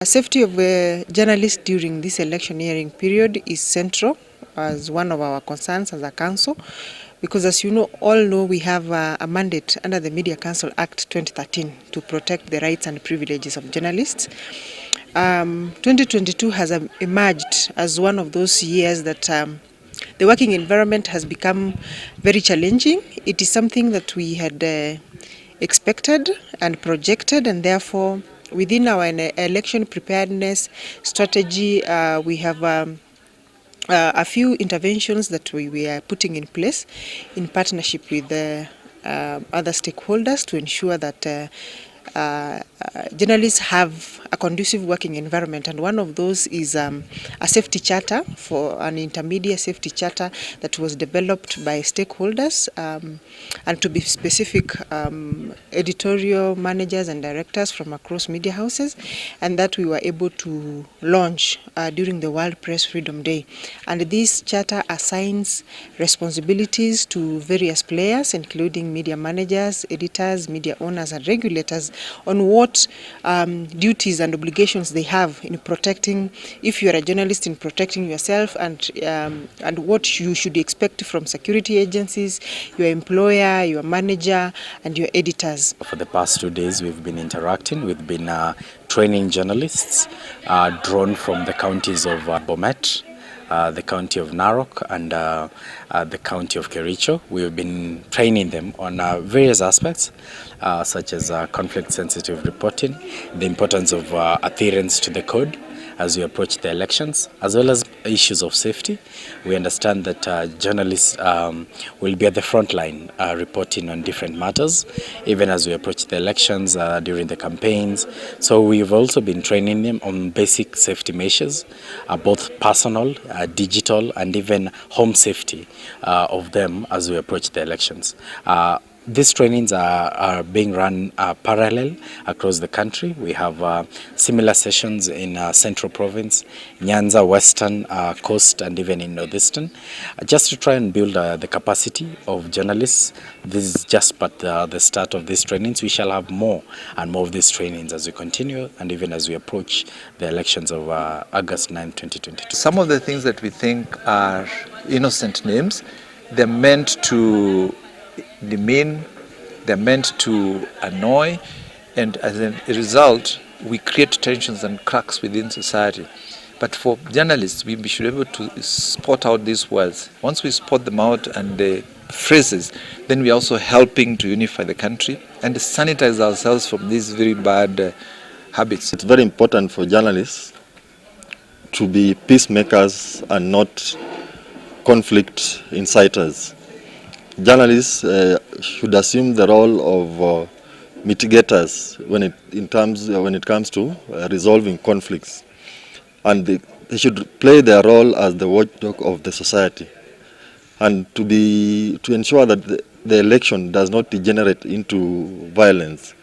Safety of journalists during this electioneering period is central as one of our concerns as a council, because as you all know, we have a mandate under the Media Council Act 2013 to protect the rights and privileges of journalists. 2022 has emerged as one of those years that the working environment has become very challenging. It is something that we had expected and projected, and therefore within our election preparedness strategy, we have a few interventions that we are putting in place in partnership with other stakeholders to ensure that journalists have a conducive working environment, and one of those is a safety charter, for an intermediate safety charter that was developed by stakeholders, and to be specific, editorial managers and directors from across media houses, and that we were able to launch during the World Press Freedom Day. And this charter assigns responsibilities to various players, including media managers, editors, media owners and regulators, on what duties and obligations they have in protecting, if you are a journalist, in protecting yourself, and what you should expect from security agencies, your employer, your manager and your editors. For the past 2 days we've been interacting, we've been training journalists drawn from the counties of Bomet, the county of Narok and the county of Kericho. We've been training them on various aspects such as conflict-sensitive reporting, the importance of adherence to the code as we approach the elections, as well as issues of safety. We understand that journalists will be at the front line reporting on different matters, even as we approach the elections, during the campaigns. So we've also been training them on basic safety measures, both personal, digital, and even home safety of them as we approach the elections. These trainings are being run parallel across the country. We have similar sessions in Central Province, Nyanza, Western Coast, and even in Northeastern, just to try and build the capacity of journalists. This is just but the start of these trainings. We shall have more and more of these trainings as we continue, and even as we approach the elections of August 9, 2022. Some of the things that we think are innocent names, they're meant to demean, they're meant to annoy, and as a result we create tensions and cracks within society. But for journalists, we should be able to spot out these words. Once we spot them out and the phrases, then we're also helping to unify the country and sanitize ourselves from these very bad habits. It's very important for journalists to be peacemakers and not conflict inciters. Journalists should assume the role of mitigators when it comes to resolving conflicts, and they should play their role as the watchdog of the society, and to ensure that the election does not degenerate into violence.